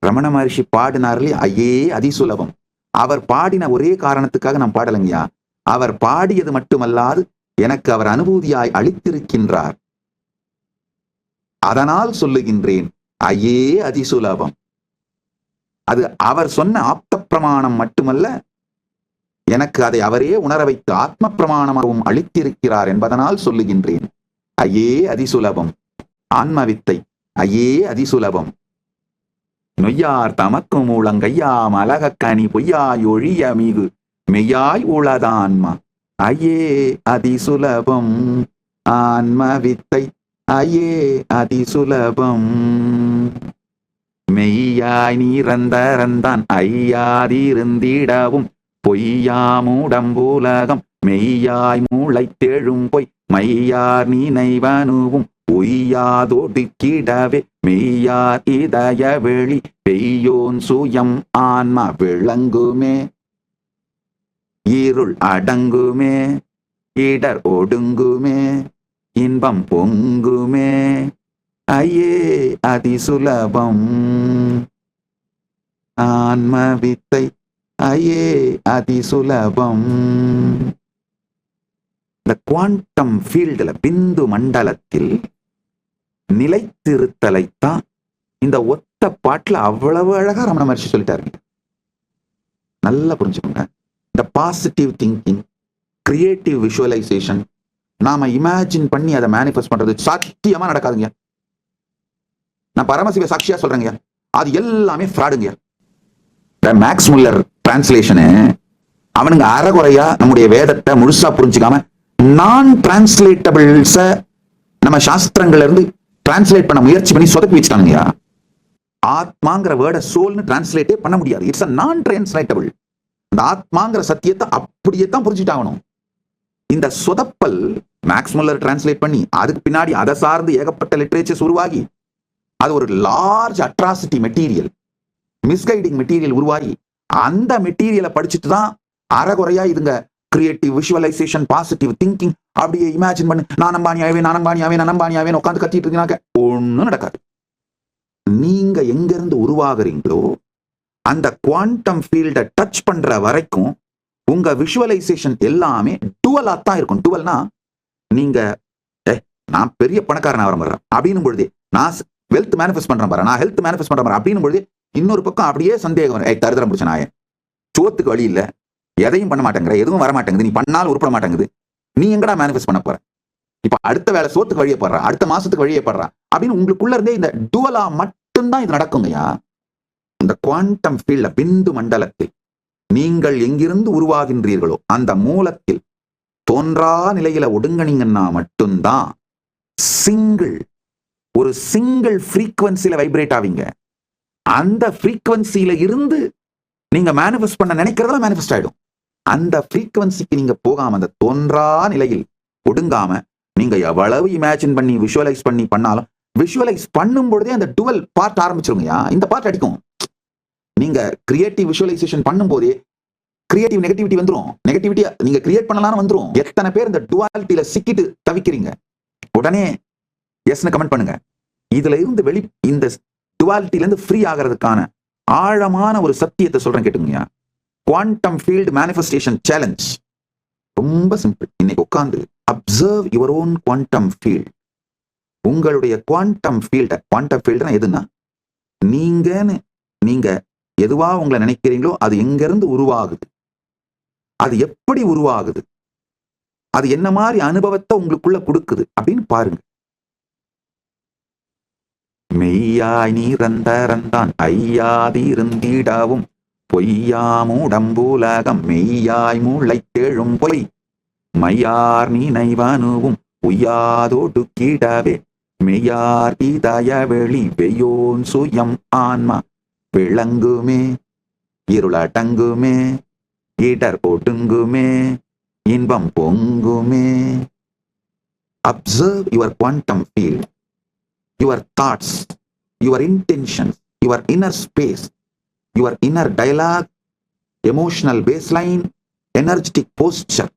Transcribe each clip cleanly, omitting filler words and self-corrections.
ரமண மகர்ஷி பாடினார்களே ஐயே அதிசுலபம். அவர் பாடின ஒரே காரணத்துக்காக நான் பாடலைங்கய்யா. அவர் பாடியது மட்டுமல்லாது எனக்கு அவர் அனுபூதியாய் அளித்திருக்கின்றார். அதனால் சொல்லுகின்றேன் ஐயே அதிசுலபம். அது அவர் சொன்ன ஆப்த பிரமாணம் மட்டுமல்ல, எனக்கு அதை அவரே உணர வைத்து ஆத்ம பிரமாணமாகவும் அளித்திருக்கிறார் என்பதனால் சொல்லுகின்றேன் ஐயே அதிசுலபம். ஆன்மவித்தை ஐயே அதிசுலபம். நொய்யார் தமக்கு மூலங்கையாம் அலகக்கனி பொய்யாய் ஒழிய மிகு மெய்யாய் உளதான்மா ஐயே அதிசுலபம். ஆன்மவித்தை ஐயே அதிசுலபம். மெய்யாய் நீரந்தரந்தான் ஐயாதிருந்திடவும் பொய்யாமுடம்புலகம் மெய்யாய் மூளைத்தெழும் பொய் மையார் நினைவனுவும் பொய்யாதொடுக்கிடவே மெய்யார் இதய வெளி பெய்யோன் சுயம் ஆன்மா விளங்குமே. இருள் அடங்குமே, இடர் ஒடுங்குமே, இன்பம் பொங்குமே ஐயே அதிசுலபம். ஆன்மவித்தை ஐயே அதிசுலபம். இந்த குவாண்டம் ஃபீல்டுல பிந்து மண்டலத்தில் நிலைத்திருத்தலைத்தான் இந்த ஒத்த பாட்டுல அவ்வளவு அழகா ரமண மகர்ஷி சொல்லிட்டாரு. நல்லா புரிஞ்சுக்கோங்க. இந்த பாசிட்டிவ் திங்கிங், கிரியேட்டிவ் விஷுவலைசேஷன், நாம இமேஜின் பண்ணி அதை மேனிஃபெஸ்ட் பண்றது சத்தியமா நடக்காதுங்க. நான் பரமசிவ சாட்சியா சொல்றேங்க, அது எல்லாமே ஃப்ராடுங்க. மேக்ஸ் முல்லர் டிரான்ஸ்லேஷனு அவனுங்க அறகுறையா நம்முடைய வேதத்தை முழுசா புரிஞ்சுக்காம நான் டிரான்ஸ்லேட்டபிள்ஸ நம்ம சாஸ்திரங்கள்ல இருந்து டிரான்ஸ்லேட் பண்ண முயற்சி பண்ணி சொதப்பி வச்சுட்டானுங்கயா. ஆத்மாங்கிற வேர்டை சோல்னு டிரான்ஸ்லேட்டே பண்ண முடியாது. இட்ஸ் அ நான் டிரான்ஸ்லேட்டபிள். அந்த ஆத்மாங்கிற சத்தியத்தை அப்படியே தான் புரிஞ்சுட்டாகணும். இந்த சொதப்பல் மேக்ஸ் முல்லர் டிரான்ஸ்லேட் பண்ணி அதுக்கு பின்னாடி அதை சார்ந்து ஏகப்பட்ட லிட்ரேச்சர்ஸ் உருவாகி அது ஒரு large atrocity material, misguiding material உருவாகி அந்த மெட்டீரியலை படிச்சுட்டு தான் அறகுறையா இதுங்க கிரியேட்டிவ் விஷுவலைசேஷன், பாசிட்டிவ் திங்கிங், அப்படியே இமேஜின் பண்ணு நான் நம்பானியாவே உட்காந்து கத்திட்டு இருக்கீங்க, ஒன்னும் நடக்காது. நீங்க எங்க இருந்து உருவாகுறீங்களோ அந்த குவாண்டம் ஃபீல்டை டச் பண்ற வரைக்கும் உங்க விஷுவலைசேஷன் எல்லாமே டுவலா தான் இருக்கும். டுவல்னா நீங்க நான் பெரிய பணக்காரன் வரேன் அப்படின்னு பொழுது நான் வெல்த் மேனிஃபெஸ்ட் பண்றேன் பாரு, நான் ஹெல்த் மேனிஃபெஸ்ட் பண்றேன் பாரு அப்படின்னு பொழுது இன்னொரு பக்கம் அப்படியே சந்தேகம் வரும். தருதரம் பிடிச்ச நாய, சோத்துக்கு வழி இல்ல, எதையும் பண்ண மாட்டேங்கிற, எதுவும் வர மாட்டேங்குது, நீ பண்ணாலும் உருப்பட மாட்டேங்குது, நீ எங்கடா மேனிஃபெஸ்ட் பண்ண போற? இப்ப அடுத்த வேலை சோத்துக்கு வழியே படுறா, அடுத்த மாசத்துக்கு வழியே படுறா அப்படின்னு உங்களுக்குள்ள இருந்தே இந்த டுவலா மட்டும்தான் இது நடக்குங்கய்யா. இந்த குவாண்டம் ஃபீல்ட்ல பிந்து மண்டலத்தில் நீங்கள் எங்கிருந்து உருவாகின்றீர்களோ அந்த மூலத்தில் தோன்றா நிலையில ஒடுங்கினீங்கன்னா மட்டும்தான் ஒரு சிங்கிள் ஃப்ரீக்வன்சில வைப்ரேட் ஆவீங்க. அந்த ஃப்ரீக்வன்சியில இருந்து நீங்க மேனிஃபெஸ்ட் பண்ண நினைக்கிறதெல்லாம் மேனிஃபெஸ்ட் ஆயிடும். அந்த ஃப்ரீக்வன்சிக்கு நீங்க போகாம அந்த தோன்றா நிலையில் ஒடுங்காம நீங்க எவ்வளவு இமேஜின் பண்ணி விஷுவலைஸ் பண்ணாலும் விஷுவலைஸ் பண்ணும் பொழுதே அந்த டுவல் பார்ட் ஆரம்பிச்சிருங்கயா. இந்த பார்ட் அடிக்கும். நீங்க கிரியேட்டிவ் விஷுவலைசேஷன் பண்ணும் போதே கிரியேட்டிவ் நெகட்டிவிட்டி வந்துரும். நெகட்டிவிட்டி நீங்க கிரியேட் பண்ணலாம் வந்துரும். எத்தனை பேர் இந்த டுவாலிட்டியில சிக்கிட்டு தவிக்கிறீங்க? உடனே எஸ்னு கமெண்ட் பண்ணுங்க. இதுல இருந்து இந்த டுவாலிட்டில இருந்து ஃப்ரீ ஆகிறதுக்கான ஆழமான ஒரு சத்தியத்தை சொல்றேன் கேட்டுங்க. குவாண்டம் ஃபீல்ட் மேனிஃபெஸ்டேஷன் சேலஞ்ச் ரொம்ப சிம்பிள். இன்னைக்கு உட்கார்ந்து observe your own quantum field. உங்களுடைய குவாண்டம் ஃபீல்ட்னா எதுனா நீங்க எதுவா உங்களை நினைக்கிறீங்களோ அது எங்க இருந்து உருவாகுது, அது எப்படி உருவாகுது, அது என்ன மாதிரி அனுபவத்தை உங்களுக்குள்ள கொடுக்குது அப்படின்னு பாருங்க. மெய்யாய் நீரந்தரந்தான் ஐயாதி இருந்திடவும் பொய்யாமுடம்புலகம் மெய்யாய் மூளைத்தெழும் பொய் மையார் நினைவனுவும் உய்யாதொடுக்கிடவே மெய்யார் இதய வெளி வெய்யோன் சுயம் ஆன்மா விளங்குமே. இருளடங்குமே, இடர் ஒடுங்குமே, இன்பம் பொங்குமே. Observe your quantum field, your thoughts, your intentions, your inner space, your inner dialogue, emotional baseline, energetic posture.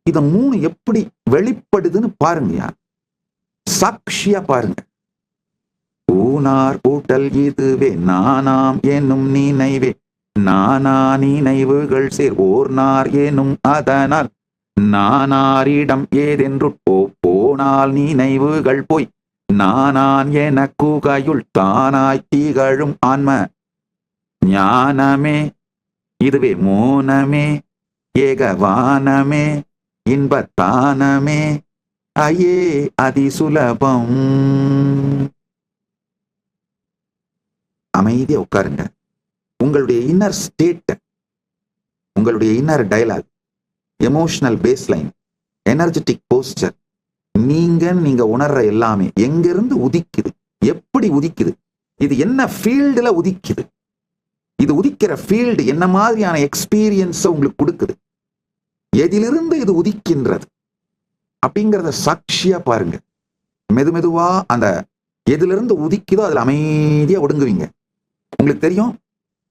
இது மூணு எப்படி வெளிப்படுதுன்னு பாருங்க. சாட்சியா பாருங்க. ஊனார் ஊட்டல் இதுவே நானாம் என்னும் நினைவே நானா நினைவுகள் சேர் ஓர்னார் எனும் அதனால் நானாரிடம் ஏதென்று போனால் நினைவுகள் போய் நானான் என குகையுள் தானாய் திகழும் ஆன்ம ஞானமே இதுவே மோனமே ஏகவானமே இன்பத்தானமே ஐயே அதிசுலபம். அமைதியா உட்காருங்க. உங்களுடைய இன்னர் ஸ்டேட், உங்களுடைய inner dialogue, emotional baseline, energetic posture, நீங்க உணர்ற எல்லாமே எங்கிருந்து உதிக்குது, எப்படி உதிக்குது, இது என்ன ஃபீல்டுல உதிக்குது, இது உதிக்கிற ஃபீல்டு என்ன மாதிரியான எக்ஸ்பீரியன்ஸை உங்களுக்கு கொடுக்குது, எதிலிருந்து இது உதிக்கின்றது அப்படிங்கிறத சாட்சியா பாருங்க. மெதுவா அந்த எதிலிருந்து உதிக்குதோ அதுல அமைதியா ஒடுங்குவீங்க. உங்களுக்கு தெரியும்,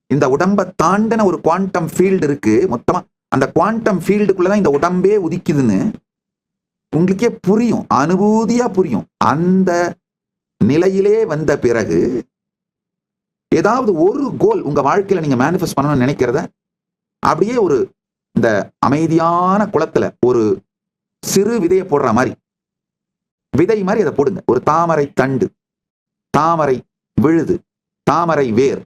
இந்த உடம்பை தாண்டின ஒரு குவாண்டம் ஃபீல்டு இருக்கு. மொத்தமா அந்த குவாண்டம் ஃபீல்டுக்குள்ளதான் இந்த உடம்பே உதிக்குதுன்னு உங்களுக்கே புரியும், அனுபூதியா புரியும். அந்த நிலையிலே வந்த பிறகு ஏதாவது ஒரு கோல் உங்க வாழ்க்கையில நீங்க மேனிஃபெஸ்ட் பண்ணணும்னு நினைக்கிறத அப்படியே ஒரு இந்த அமைதியான குளத்துல ஒரு சிறு விதையை போடுற மாதிரி, விதை மாதிரி அதை போடுங்க. ஒரு தாமரை தண்டு, தாமரை விழுது, தாமரை வேர்,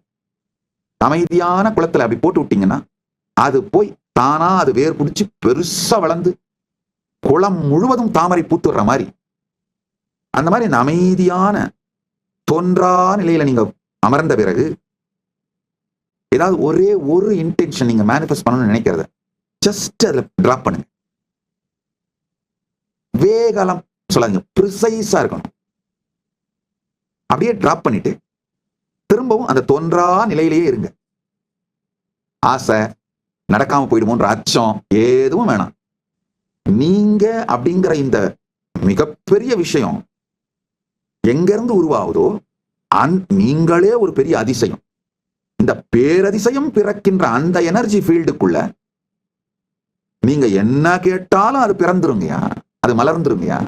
அமைதியான குளத்துல அப்படி போட்டு விட்டீங்கன்னா அது போய் தானா அது வேர் பிடிச்சி பெருசா வளர்ந்து குளம் முழுவதும் தாமரை பூத்துடுற மாதிரி, அந்த மாதிரி இந்த அமைதியான தோன்றா நிலையில நீங்க அமர்ந்த பிறகு ஏதாவது ஒரே ஒரு இன்டென்ஷன் நீங்க மேனிஃபெஸ்ட் பண்ணணும்னு நினைக்கிறத ஜஸ்ட் அதுல டிராப் பண்ணுங்க. வேகலம் சொல்லாதீங்க, ப்ரிசைஸா இருக்கணும். அப்படியே டிராப் பண்ணிட்டு திரும்பவும் அந்த தோன்றா நிலையிலேயே இருங்க. ஆசை நடக்காம போயிடுமோன்ற அச்சம் எதுவும் வேணாம். நீங்க அப்படிங்கிற இந்த மிகப்பெரிய விஷயம் எங்க இருந்து உருவாகுதோ நீங்களே ஒரு பெரிய அதிசயம். இந்த பேரதிசயம் பிறக்கின்ற அந்த எனர்ஜி ஃபீல்டுக்குள்ள நீங்க என்ன கேட்டாலும் அது பிறந்துருங்கயா, அது மலர்ந்துருங்கயா.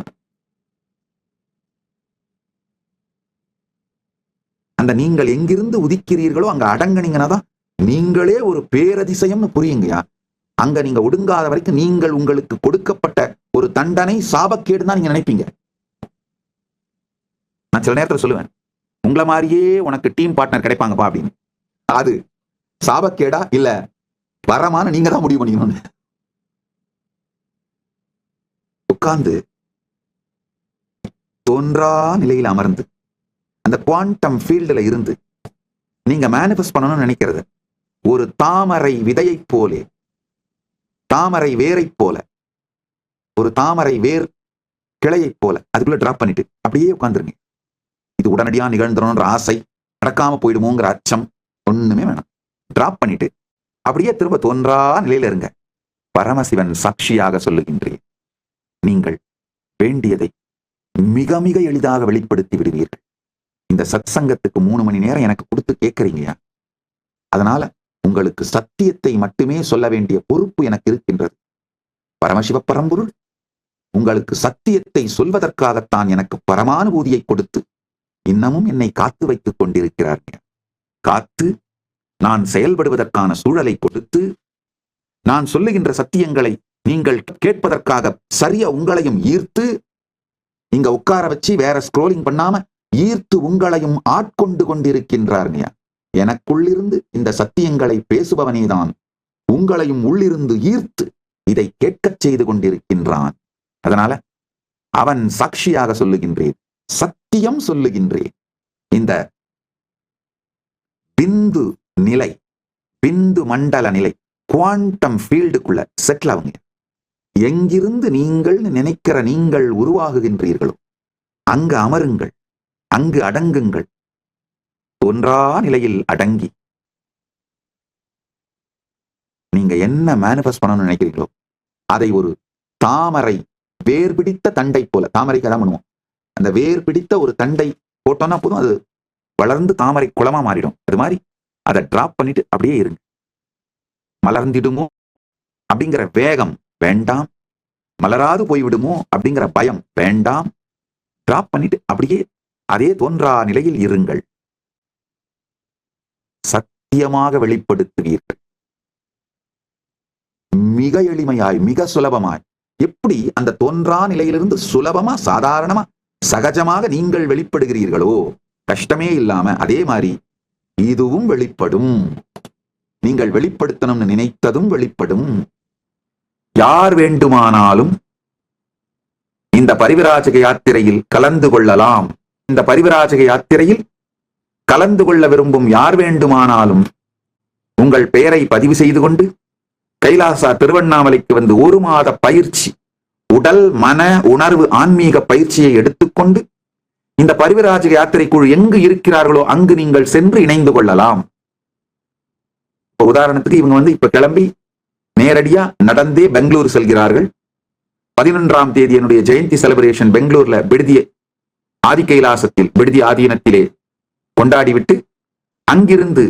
அந்த நீங்கள் எங்கிருந்து உதிக்கிறீர்களோ அங்க அடங்குனீங்கன்னா தான் நீங்களே ஒரு பேரதிசயம்னு புரியுங்கயா. அங்க நீங்க ஒடுங்காத வரைக்கும் நீங்கள் உங்களுக்கு கொடுக்கப்பட்ட ஒரு தண்டனை சாபக்கேடு தான் நீங்க நினைப்பீங்க. நான் சில நேரத்தில் சொல்லுவேன், உங்களை மாதிரியே உனக்கு டீம் பார்ட்னர் கிடைப்பாங்கப்பா அப்படின்னு. அது சாபக்கேடா இல்ல வரமான நீங்க தான் முடிவு பண்ணிக்கணும். உட்கார்ந்து தோன்றா நிலையில் அமர்ந்து அந்த குவாண்டம் ஃபீல்டுல இருந்து நீங்க மேனிஃபெஸ்ட் பண்ணணும்னு நினைக்கிறது ஒரு தாமரை விதையை போலே, தாமரை வேரை போல, ஒரு தாமரை வேர் கிளையை போல அதுக்குள்ள டிராப் பண்ணிட்டு அப்படியே உட்கார்ந்துருங்க. இது உடனடியா நிகழ்ந்துடணும்ன்ற ஆசை, நடக்காம போயிடுமோங்கிற அச்சம் ஒண்ணுமே வேணாம். டிராப் பண்ணிட்டு அப்படியே திரும்ப தோன்றா நிலையில இருங்க. பரமசிவன் சாட்சியாக சொல்லுகின்றேன், நீங்கள் வேண்டியதை மிக மிக எளிதாக வெளிப்படுத்தி விடுவீர்கள். இந்த சத் சங்கத்துக்கு 3 மணி நேரம் எனக்கு கொடுத்து கேட்கறீங்கயா, அதனால உங்களுக்கு சத்தியத்தை மட்டுமே சொல்ல வேண்டிய பொறுப்பு எனக்கு இருக்கின்றது. பரமசிவ பரம்பொருள் உங்களுக்கு சத்தியத்தை சொல்வதற்காகத்தான் எனக்கு பரமானுபூதியை கொடுத்து இன்னமும் என்னை காத்து வைத்துக் கொண்டிருக்கிறார்கள். காத்து நான் செயல்படுவதற்கான சூழலை கொடுத்து நான் சொல்லுகின்ற சத்தியங்களை நீங்கள் கேட்பதற்காக சரியா உங்களையும் ஈர்த்து இங்க உட்கார வச்சு வேற ஸ்க்ரோலிங் பண்ணாம ஈர்த்து உங்களையும் ஆட்கொண்டு கொண்டிருக்கின்றாருங்க. எனக்குள்ளிருந்து இந்த சத்தியங்களை பேசுபவனேதான் உங்களையும் உள்ளிருந்து ஈர்த்து இதை கேட்கச் செய்து கொண்டிருக்கின்றான். அதனால அவன் சாட்சியாக சொல்லுகின்றேன், சத்தியம் சொல்லுகின்றேன். இந்த பிந்து நிலை, பிந்து மண்டல நிலை, குவாண்டம் ஃபீல்டுக்குள்ள செட்டில் ஆகுங்க. எங்கிருந்து நீங்கள் நினைக்கிற நீங்கள் உருவாகுகின்றீர்களோ அங்கு அமருங்கள், அங்கு அடங்குங்கள். ஒன்றா நிலையில் அடங்கி நீங்க என்ன மேனிஃபெஸ்ட் பண்ணணும்னு நினைக்கிறீங்களோ அதை ஒரு தாமரை வேர் பிடித்த தண்டை போல, தாமரைக்கு அதான் பண்ணுவோம், அந்த வேர் பிடித்த ஒரு தண்டை போட்டோம்னா போதும், அது வளர்ந்து தாமரை குளமா மாறிடும். அது மாதிரி அதை டிராப் பண்ணிட்டு அப்படியே இருங்க. மலர்ந்திடுமோ அப்படிங்கிற வேகம் வேண்டாம், மலராது போய்விடுமோ அப்படிங்கிற பயம் வேண்டாம். டிராப் பண்ணிட்டு அப்படியே அதே தோன்றா நிலையில் இருங்கள். சத்தியமாக வெளிப்படுத்துவீர்கள். மிக எளிமையாய், மிக சுலபமாய். எப்படி அந்த தோன்றா நிலையிலிருந்து சுலபமா, சாதாரணமா, சகஜமாக நீங்கள் வெளிப்படுகிறீர்களோ, கஷ்டமே இல்லாம, அதே மாதிரி இதுவும் வெளிப்படும். நீங்கள் வெளிப்படுத்தணும்னு நினைத்ததும் வெளிப்படும். யார் வேண்டுமானாலும் இந்த பரிவிராஜக யாத்திரையில் கலந்து கொள்ளலாம். இந்த பரிவிராஜக யாத்திரையில் கலந்து கொள்ள விரும்பும் யார் வேண்டுமானாலும் உங்கள் பெயரை பதிவு செய்து கொண்டு கைலாசா திருவண்ணாமலைக்கு வந்து 1 மாத பயிற்சி, உடல், மன, உணர்வு, ஆன்மீக பயிற்சியை எடுத்துக்கொண்டு இந்த பரிவிராஜக யாத்திரை குழு எங்கு இருக்கிறார்களோ அங்கு நீங்கள் சென்று இணைந்து கொள்ளலாம். உதாரணத்துக்கு இவங்க வந்து இப்ப கிளம்பி நேரடியா நடந்தே பெங்களூர் செல்கிறார்கள். 11ஆம் தேதி என்னுடைய ஜெயந்தி செலிப்ரேஷன் பெங்களூர்ல விடுதி ஆதி கைலாசத்தில், விடுதி ஆதீனத்திலே கொண்டாடிவிட்டு அங்கிருந்து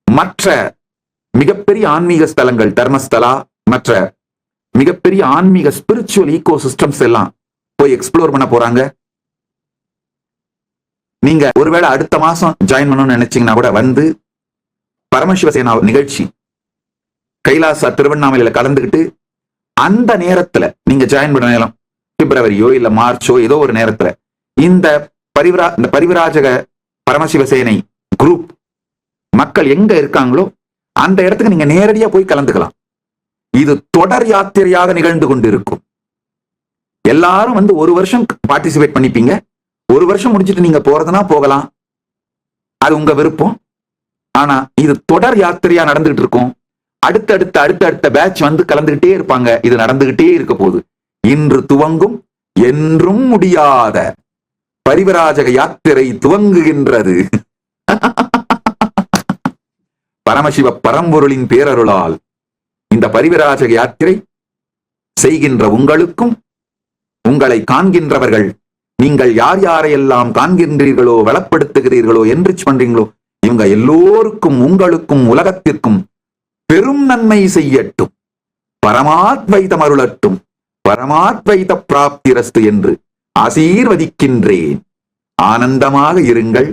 மற்ற மிகப்பெரிய ஆன்மீக ஸ்தலங்கள், தர்மஸ்தலா, மற்ற மிகப்பெரிய ஆன்மீக ஸ்பிரிச்சுவல் ஈகோ சிஸ்டம்ஸ் எல்லாம் போய் எக்ஸ்ப்ளோர் பண்ண போறாங்க. நீங்க ஒருவேளை அடுத்த மாசம் ஜாயின் பண்ணணும்னு நினைச்சீங்கன்னா கூட வந்து பரமசிவசேனா நிகழ்ச்சி கைலாசா திருவண்ணாமலையில கலந்துகிட்டு அந்த நேரத்துல நீங்க ஜாயின் பண்ண நேரம் பிப்ரவரியோ இல்ல மார்ச்சோ ஏதோ ஒரு நேரத்துல இந்த பரிவிராஜக பரமசிவசேனை குரூப் மக்கள் எங்க இருக்காங்களோ அந்த இடத்துக்கு நீங்க நேரடியா போய் கலந்துக்கலாம். இது தொடர் யாத்திரையாக நிகழ்ந்து கொண்டிருக்கும். எல்லாரும் வந்து 1 வருஷம் பார்ட்டிசிபேட் பண்ணிப்பீங்க. 1 வருஷம் முடிச்சுட்டு நீங்க போறதுனா போகலாம், அது உங்க விருப்பம். ஆனா இது தொடர் யாத்திரையா நடந்துகிட்டு இருக்கும். அடுத்தடுத்த பேட்ச் வந்து கலந்துகிட்டே இருப்பாங்க. இது நடந்துகிட்டே இருக்க போகுது. இன்று துவங்கும், என்றும் முடியாத பரிவிராஜக யாத்திரை துவங்குகின்றது. பரமசிவ பரம்பொருளின் பேரருளால் இந்த பரிவிராஜக யாத்திரை செய்கின்ற உங்களுக்கும், உங்களை காண்கின்றவர்கள், நீங்கள் யார் யாரையெல்லாம் காண்கின்றீர்களோ, வளப்படுத்துகிறீர்களோ, என்ரிச் பண்றீங்களோ, இவங்க எல்லோருக்கும், உங்களுக்கும், உலகத்திற்கும் பெரும் நன்மை செய்யட்டும், பரமாத்வைதம் அருளட்டும், பரமாத்வைத பிராப்திரஸ்து என்று ஆசீர்வதிக்கின்றேன். ஆனந்தமாக இருங்கள்.